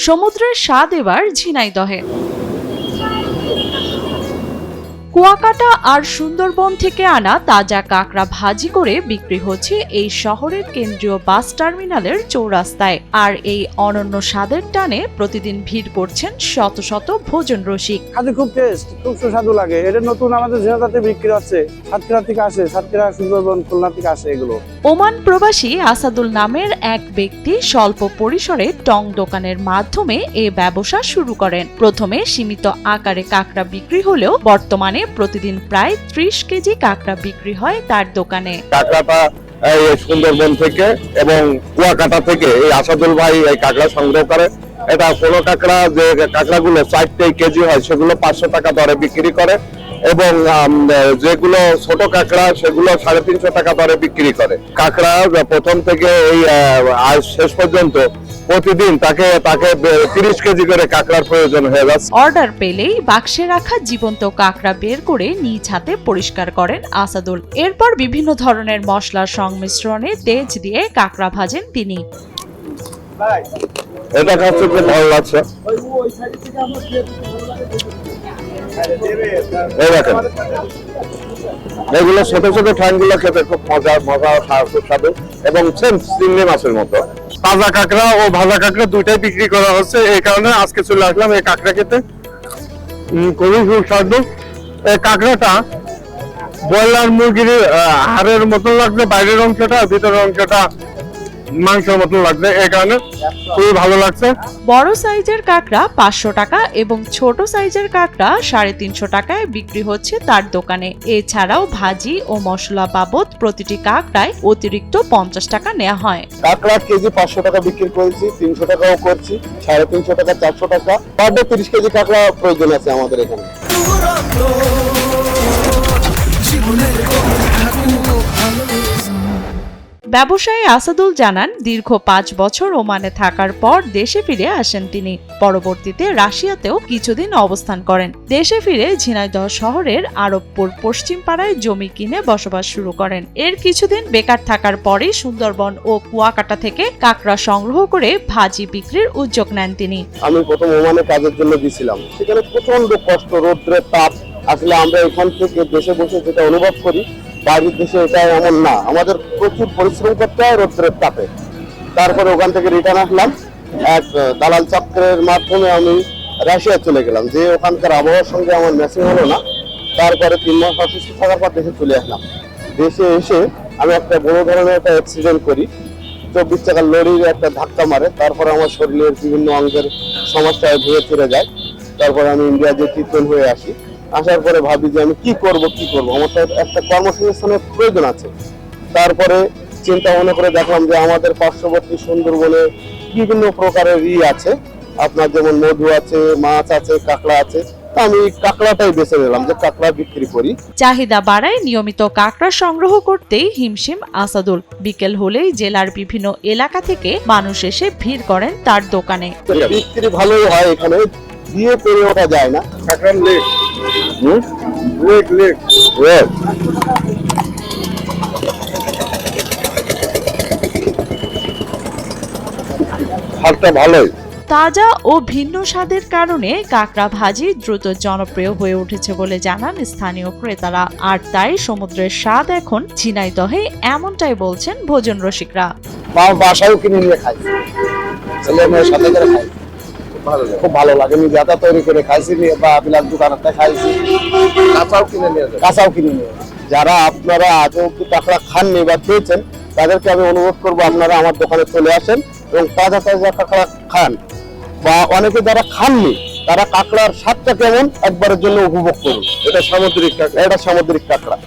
সমুদ্রের স্বাদ এবার ঝিনাইদহে। কুয়াকাটা আর সুন্দরবন থেকে আনা তাজা কাঁকড়া ভাজি করে বিক্রি হচ্ছে এই শহরের কেন্দ্রীয় বাস টার্মিনালের চৌরাস্তায়। আর এই অনন্য স্বাদের টানে প্রতিদিন ভিড় করছেন শত শত ভোজন রসিক। খাতে খুব টেস্ট, খুব সুস্বাদু লাগে। এটা নতুন আমাদের ঝিনাইদহতে বিক্রি হচ্ছে। সাতক্ষীরা থেকে আসে, সাতক্ষীরা, সুন্দরবন, খুলনা থেকে আসে এগুলো। ওমান প্রবাসী আসাদুল নামের এক ব্যক্তি স্বল্প পরিসরে টং দোকানের মাধ্যমে এই ব্যবসা শুরু করেন। প্রথমে সীমিত আকারে কাঁকড়া বিক্রি হলেও বর্তমানে প্রতিদিন প্রায় 30 কেজি কাঁকড়া বিক্রি হয় তার দোকানে। কাঁকড়াটা এই সুন্দরবন থেকে এবং কুয়াকাটা থেকে এই আসাদুল ভাই এই কাঁকড়া সংগ্রহ করে। এটা কোনো কাঁকড়া যে কাঁকড়াগুলো 4 কেজি হয় সেগুলো 500 টাকা দরে বিক্রি করে এবং যেগুলো ছোট কাঁকড়া সেগুলো 350 টাকা দরে বিক্রি করে। কাঁকড়া প্রথম থেকে এই আজ শেষ পর্যন্ত প্রতিদিন তাকে 30 কেজি করে কাঁকড়ার প্রয়োজন হয়ে যাচ্ছে। অর্ডার পেলেই বাক্সে রাখা জীবন্ত কাঁকড়া বের করে নিজ হাতে পরিষ্কার করেন আসাদুল। এরপর বিভিন্ন ধরনের মশলার সংমিশ্রণে তেজ দিয়ে কাঁকড়া ভাজেন তিনি। এটা কাছে খুব ভালো লাগছে। এগুলো ছোট ছোট ঠ্যাংগুলো খেতে খুব মজা সুস্বাদু এবং সেম চিংড়ি মাছের মতো। তাজা কাঁকড়া ও ভাজা কাঁকড়া দুইটাই বিক্রি করা হচ্ছে, এই কারণে আজকে চলে আসলাম এই কাঁকড়া খেতে। খুবই সুস্বাদু। এই কাঁকড়াটা ব্রয়লার মুরগির হাড়ের মতন লাগছে, বাইরের অংশটা, ভিতরের অংশটা মাংসের মতন লাগছে, এই কারণে খুবই ভালো লাগছে। বড় সাইজের কাঁকড়া 500 টাকা এবং ছোট সাইজের কাঁকড়া 350 টাকায় বিক্রি হচ্ছে তার দোকানে। এছাড়াও ভাজি ও মশলা বাবদ প্রতিটি কাঁকড়ায় অতিরিক্ত 50 টাকা নেওয়া হয়। কাঁকড়া কেজি 500 টাকা বিক্রি করেছি, 300 টাকাও করছি, 350 টাকা, 400 টাকা। পার ডে 30 কেজি কাঁকড়া প্রয়োজন আছে আমাদের এখানে। ব্যবসায়ী আসাদুল জানান, দীর্ঘ 5 বছর ওমানে থাকার পর দেশে ফিরে আসেন তিনি। পরবর্তীতে রাশিয়াতেও কিছুদিন অবস্থান করেন। দেশে ফিরে ঝিনাইদহ শহরের আরবপুর পশ্চিম পাড়ায় জমি কিনে বসবাস শুরু করেন। এর কিছুদিন বেকার থাকার পরেই সুন্দরবন ও কুয়াকাটা থেকে কাঁকড়া সংগ্রহ করে ভাজি বিক্রির উদ্যোগ নেন তিনি। আমি প্রথম ওমানে কাজের জন্য গিয়েছিলাম, সেখানে প্রচন্ড কষ্ট, রৌদ্রের তাপ। আসলে আমরা এখান থেকে দেশে বসে যেটা অনুভব করি, বাইরের দেশে এটা এমন না। আমাদের প্রচুর পরিশ্রম করতে হয় রৌদ্রের তাপে। তারপরে ওখান থেকে রিটার্ন আসলাম, এক দালাল চক্রের মাধ্যমে আমি রাশিয়া চলে গেলাম। যে ওখানকার আবহাওয়ার সঙ্গে আমার ম্যাচিং হলো না। তারপরে 3 মাস অসুস্থ থাকার পর দেশে চলে আসলাম। দেশে এসে আমি একটা বড় ধরনের একটা অ্যাক্সিডেন্ট করি, 24 চাকার লরির একটা ধাক্কা মারে। তারপরে আমার শরীরের বিভিন্ন অঙ্গের সমস্যায় ভেঙে চলে যায়। তারপরে আমি ইন্ডিয়া যে ট্রিটমেন্ট হয়ে আসি। আসার পরে ভাবি যে আমি কি করব, আমার তো একটা কর্মসংস্থানের প্রয়োজন আছে। তারপরে চিন্তা ভাবনা করে দেখলাম যে আমাদের পার্শ্ববর্তী সুন্দরবনে বিভিন্ন প্রকারের আছে, আপনার যেমন মধু আছে, মাছ আছে, কাঁকড়া আছে। আমি কাঁকড়াটাই বেছে নিলাম যে কাঁকড়া বিক্রি করি। চাহিদা বাড়ায় নিয়মিত কাঁকড়া সংগ্রহ করতেই হিমশিম আসাদুল। বিকেল হলেই জেলার বিভিন্ন এলাকা থেকে মানুষ এসে ভিড় করেন তার দোকানে। বিক্রি ভালোই হয়, এখানে দিয়ে পেরে ওঠা যায় না। কাঁকড়ার লেগ হাতটা ভালোই। তাজা ও ভিন্ন স্বাদের কারণে কাঁকড়া ভাজি দ্রুত জনপ্রিয় হয়ে উঠেছে বলে জানান স্থানীয় ক্রেতারা। আর তাই সমুদ্রের স্বাদ এখন ঝিনাইদহে, এমনটাই বলছেন ভোজন রসিকরা। বাসায়ও কিনে নিয়ে খাই, ছেলে মেয়ের সাথে করে খাই, খুব ভালো লাগে। আমি যাতা তৈরি করে খাইছি বা বিলাস দোকানতে খাইছি, কাঁচাও কিনে নিয়ে। যারা আপনারা আজও কি কাঁকড়া খাননি বা খেয়েছেন, তাদেরকে আমি অনুরোধ করবো আপনারা আমার দোকানে চলে আসেন এবং তাজা তাজা কাঁকড়া খান। বা অনেকে যারা খাননি তারা কাঁকড়ার স্বাদটা কেমন একবারের জন্য উপভোগ করুন। এটা সামুদ্রিক কাঁকড়া।